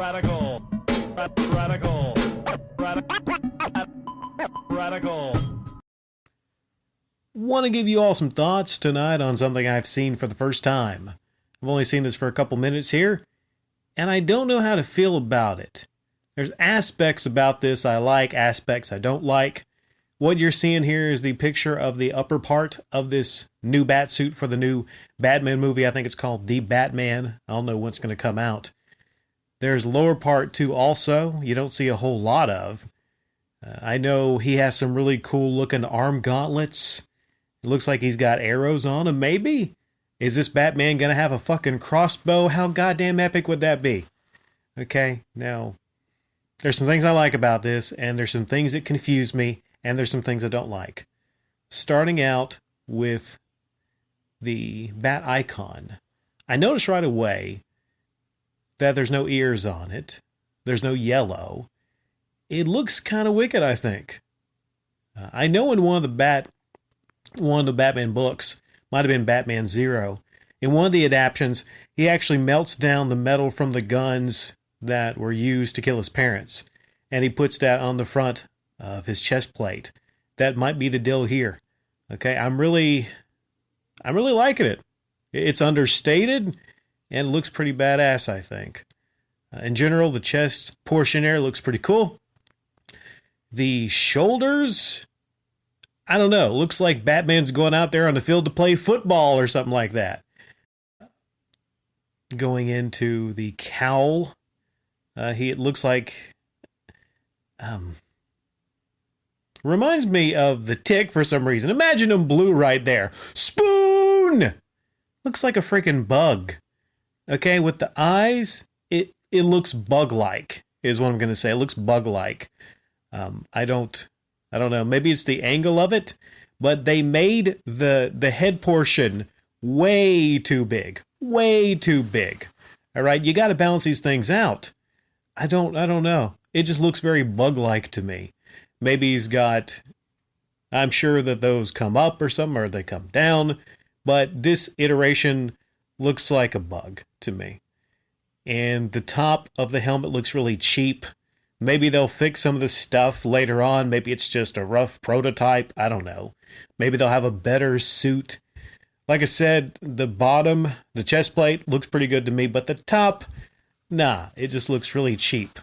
Radical. Radical. Radical. Want to give you all some thoughts tonight on something I've seen for the first time. I've only seen this for a couple minutes here, and I don't know how to feel about it. There's aspects about this I like, aspects I don't like. What you're seeing here is the picture of the upper part of this new Batsuit for the new Batman movie. I think it's called The Batman. I don't know when's going to come out. There's lower part too also. You don't see a whole lot of. I know he has some really cool looking arm gauntlets. It looks like he's got arrows on him, maybe? Is this Batman going to have a fucking crossbow? How goddamn epic would that be? Okay, now, there's some things I like about this, and there's some things that confuse me, and there's some things I don't like. Starting out with the bat icon. I noticed right away that there's no ears on it. There's no yellow. It looks kind of wicked, I think. I know in one of the Batman books, might have been Batman Zero, in one of the adaptions, he actually melts down the metal from the guns that were used to kill his parents, and he puts that on the front of his chest plate. That might be the deal here. Okay, I'm really liking it. It's understated, and it looks pretty badass, I think. In general, the chest portion there looks pretty cool. The shoulders, I don't know. Looks like Batman's going out there on the field to play football or something like that. Going into the cowl, it looks like, reminds me of the Tick for some reason. Imagine him blue right there. Spoon! Looks like a freaking bug. Okay, with the eyes, it looks bug-like, is what I'm going to say. It looks bug-like. I don't know. Maybe it's the angle of it, but they made the head portion way too big. Way too big. All right, you got to balance these things out. I don't know. It just looks very bug-like to me. Maybe he's got, I'm sure that those come up or something, or they come down, but this iteration looks like a bug to me. And the top of the helmet looks really cheap. Maybe they'll fix some of the stuff later on. Maybe it's just a rough prototype. I don't know. Maybe they'll have a better suit. Like I said, the bottom, the chest plate looks pretty good to me, but the top, nah, it just looks really cheap.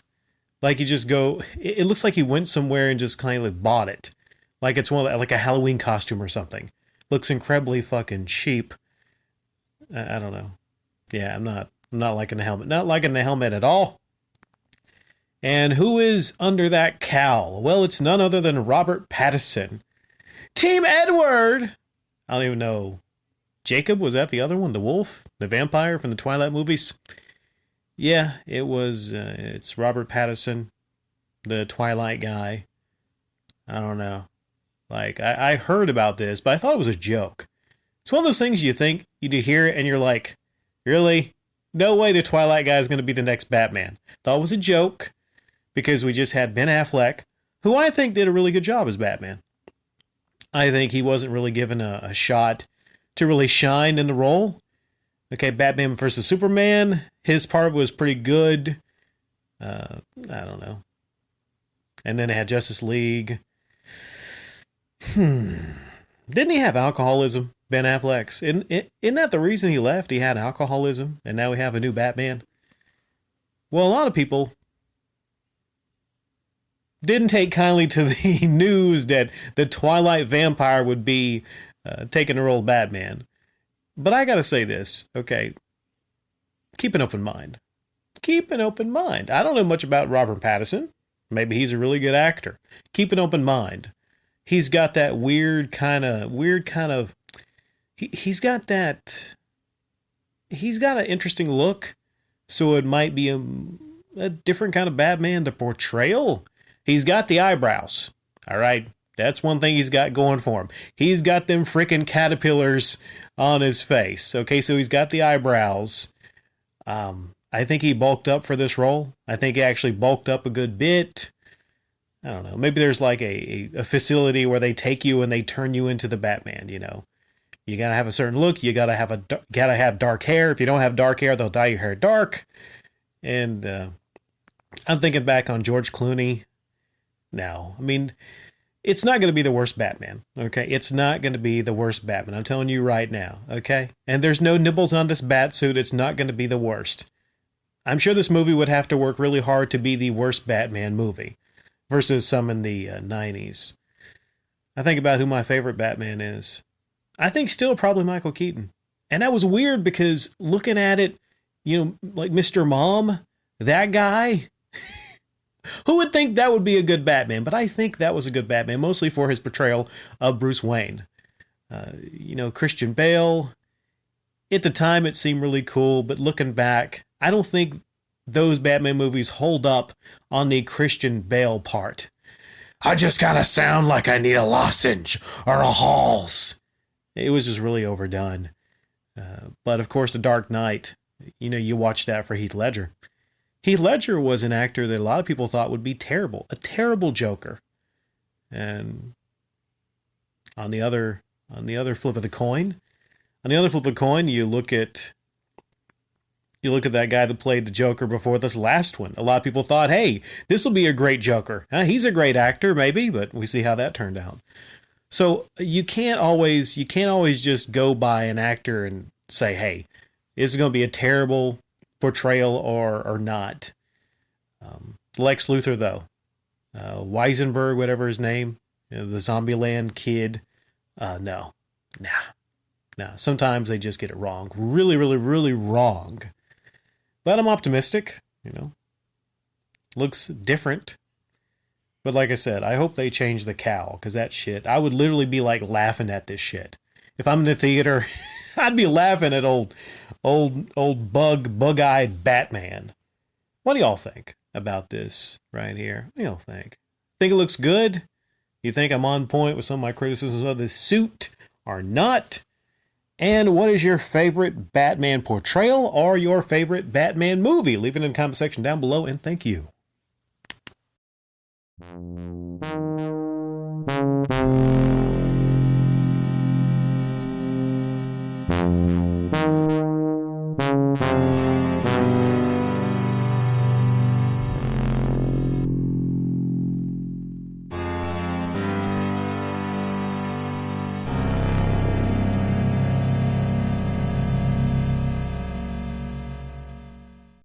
Like you just go, it looks like you went somewhere and just kind of bought it. Like it's like a Halloween costume or something. Looks incredibly fucking cheap. I don't know. Yeah, I'm not liking the helmet. Not liking the helmet at all. And who is under that cowl? Well, it's none other than Robert Pattison. Team Edward! I don't even know. Jacob, was that the other one? The wolf? The vampire from the Twilight movies? Yeah, it was. It's Robert Pattison, the Twilight guy. I don't know. Like, I heard about this, but I thought it was a joke. It's one of those things you think, you hear it, and you're like, really? No way the Twilight guy is going to be the next Batman. Thought it was a joke. Because we just had Ben Affleck, who I think did a really good job as Batman. I think he wasn't really given a shot to really shine in the role. Okay, Batman versus Superman, his part was pretty good. I don't know. And then it had Justice League. Didn't he have alcoholism, Ben Affleck's? Isn't that the reason he left? He had alcoholism, and now we have a new Batman? Well, a lot of people didn't take kindly to the news that the Twilight vampire would be taking the role of Batman. But I gotta say this, okay? Keep an open mind. Keep an open mind. I don't know much about Robert Pattison. Maybe he's a really good actor. Keep an open mind. He's got that weird kind of, he's got an interesting look. So it might be a different kind of Batman, the portrayal. He's got the eyebrows, all right? That's one thing he's got going for him. He's got them freaking caterpillars on his face, okay? So he's got the eyebrows. I think he bulked up for this role. I think he actually bulked up a good bit. I don't know. Maybe there's like a facility where they take you and they turn you into the Batman, you know? You gotta have a certain look. You gotta have dark hair. If you don't have dark hair, they'll dye your hair dark. And I'm thinking back on George Clooney. No, I mean, it's not going to be the worst Batman, okay? It's not going to be the worst Batman. I'm telling you right now, okay? And there's no nibbles on this Batsuit. It's not going to be the worst. I'm sure this movie would have to work really hard to be the worst Batman movie versus some in the 90s. I think about who my favorite Batman is. I think still probably Michael Keaton. And that was weird because looking at it, you know, like Mr. Mom, that guy... Who would think that would be a good Batman? But I think that was a good Batman, mostly for his portrayal of Bruce Wayne. You know, Christian Bale, at the time it seemed really cool, but looking back, I don't think those Batman movies hold up on the Christian Bale part. I just kind of sound like I need a lozenge or a Halls. It was just really overdone. But of course, The Dark Knight, you know, you watch that for Heath Ledger. Heath Ledger was an actor that a lot of people thought would be terrible, a terrible Joker. And on the other flip of the coin, you look at that guy that played the Joker before this last one. A lot of people thought, hey, this will be a great Joker. He's a great actor, maybe, but we see how that turned out. So you can't always just go by an actor and say, hey, this is going to be a terrible portrayal or not. Lex Luthor, though, Weisenberg, whatever his name, you know, the Zombieland kid, no. Sometimes they just get it wrong, really, really, really wrong. But I'm optimistic, you know. Looks different. But like I said, I hope they change the cowl, because that shit, I would literally be like laughing at this shit. If I'm in the theater, I'd be laughing at old bug-eyed Batman. What do y'all think about this right here? What do y'all think? Think it looks good? You think I'm on point with some of my criticisms of this suit or not? And what is your favorite Batman portrayal or your favorite Batman movie? Leave it in the comment section down below, and thank you.